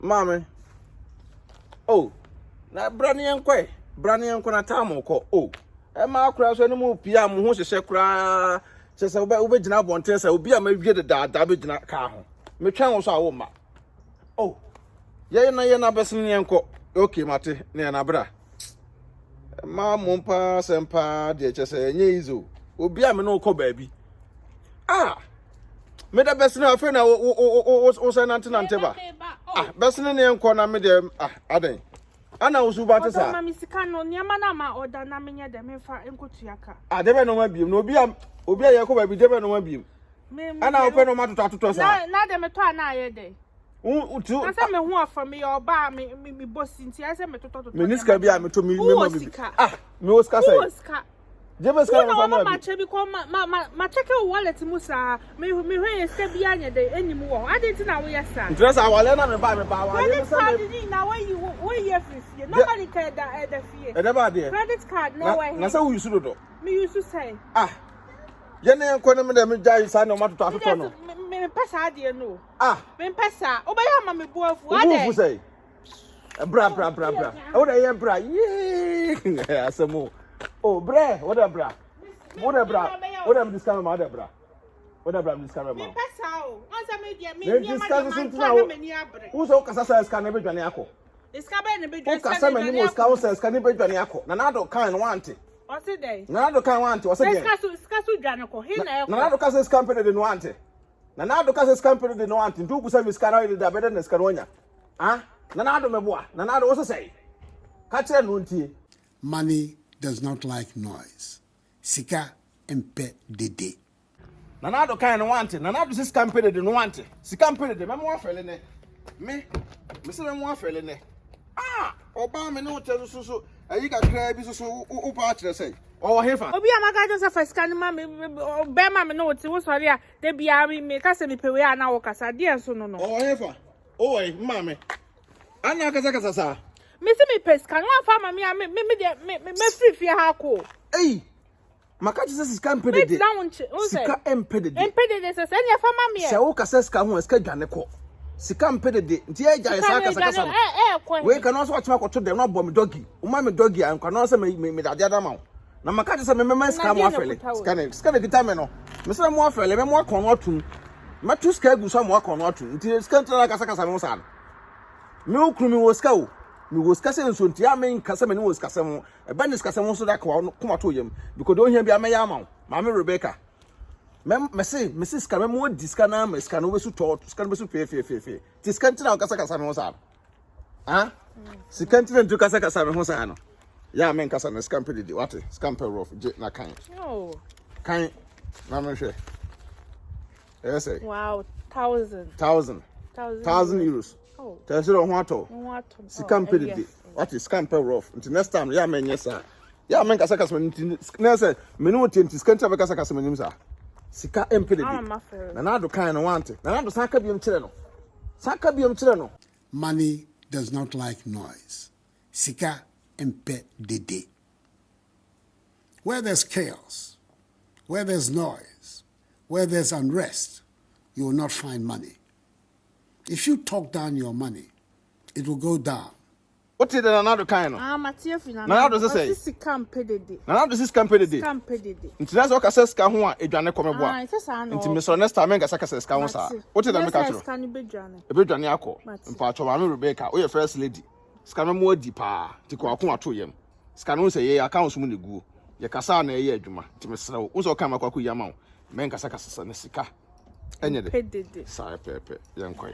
Mame. Oh. Na brani enko na tamo ko. Oh. E ma kura so ni mu pia mu ho hye kura. Se obe gina bonten se obi a ma wie de da be gina ka ho. Me twan wo so a wo ma. Oh. Ye na besin enko. Okay mate na bra. Ma mompa sempa de chese nye izo. Obi a me no ko baabi. Ah. Me da besin afa na o se nante ba. Ah, besin ne enko na me de aden. Ana usu ba te sa. Ma mi sika no niama na ma order na menye de me fa enkotu aka. Ah, debe no ma biem. No obi a ye ko baabi debe no ma biem. Ana o pe no ma toto sa. Na de me to ana aye de. Utu. Asa me hu afa me oba me bosi nti asa me toto. Me niska bia me to me ma bi. Ah, me oska sai. Oska. Jebe ska no fa na. Ma chebi ko ma check wallet mu sa. Me hwe ska bia nya de enim wo. Ade ti na wo yesa. Interest awale na me ba wa. Credit card ni na we ye free. Nobody can da fee. E da ba de. Credit card no way. Na say we use do. Me use to say. Ah. Ye na enko na me da me jai sa na ma toto no. Me pesa ade no. Ah. Me pesa. Obeya ma me boafu. Ade. Say. Bra. E wo da ye bra. Yee. Asemo. Oh, bra. What a bra. What a bra. What am discount ma da bra. What a bra discount ma. Me pesa o. Once me dia me discount something now. Who so kasa sa scan e be dwane akọ. Iska be ne be dwane. Who kasa ma ni mo scan sa scan e be dwane akọ. Na na do kan want. O se dey. Na na do kan want. O se dey. Iska su dwane ko. He na e ko. Na na do kasa scan pe de no want. Na na do kasa scan pe de no want. Ndu busa mi scan na da be de scan wonya. Ah? Na na do me boa. Na na do o se say. Ka kire no ntie. Money does not like noise. Sika Mp3 Dede. Nanado kind want it. Nanado this company didn't want it. Sika Mp3 Dede. Me fele ne. Me say me fele ne. Ah, oba me no tell so. You got cry bi so pa kire say. Oh, hefa. Obi amaka just for scan ma me be ma me no ti wo sorry a de bia me ka se me pewe a na wo kasa de enso no. Oh, hefa. Oh, ma me. Ana kasa sa. Me se me pesca no afa ma me free ha ko. Hey. Maka ji Sika Mp3 Dede. Sika Mp3 Dede. Mp3 Dede se nya fa ma me. Se wo kasa sika ho sika dwane ko. Sika Mp3 Dede. Nti e ja isa kasa. We kan also watch to dem no bo me doggy. O ma me doggy an kan no se me dade adama. Na maka ji se me sika mo afele. Sika ne kita me no. Me se mo afele me mo akon no atum. Ma tu sika gu so mo akon no atum. Nti sika ntra kasa me mo sa. Me okru mi wo sika o. Me was kase nso nti amen kase me ne was kase mo e ba ne kase mo so da kuma to yam because do hia bia me ya ma ma me Rebecca me say ska me mo diska na me ska no we su to ska no be su fe ti ska ntina kase me ho sa ah ska ntina ntu kase me ho sa no ya men kase na Sika Mp3 Dede what Sika Mp3 rough na kan no kan na me hwe yes say wow 1000 euros. Oh. Tell you what Sika Mp3 Dede. What is Sika Mp3 rough? Until next time, yeah, man, yes, sir. Yeah, man, kasa next me no tenti skanta be kasa me nim sa. Sika Mp3 Dede. Na na do kan no want. Na na do saka biom kire no. Saka biom kire no. Money does not like noise. Sika Mp3 Dede. Where there's chaos, where there's noise, where there's unrest, you will not find money. If you talk down your money, it will go down. What is another kind of? Matia fina. Na do say Sika Mp3 Dede. Na do Sika Mp3 Dede. Sika Mp3 Dede. Nti na so kasa sika ho a edwane kome bo a. Ah, isa no. Nti me so next time kasa sika ho sa. What is that me ka tro? Sika ni bedwane. E bedwane akọ. Mpa cho ma me Rebecca, o ye first lady. Sika no mo di pa. Ti ko akon ato yam. Sika no say ye account mu ne gu. Ye kasa na ye adwuma. Ti me sra wo. Wo so kan makwa ko yam a. Men kasa na sika. Enye de. Mp3 Dede. Sa pepe. Ye nkoy.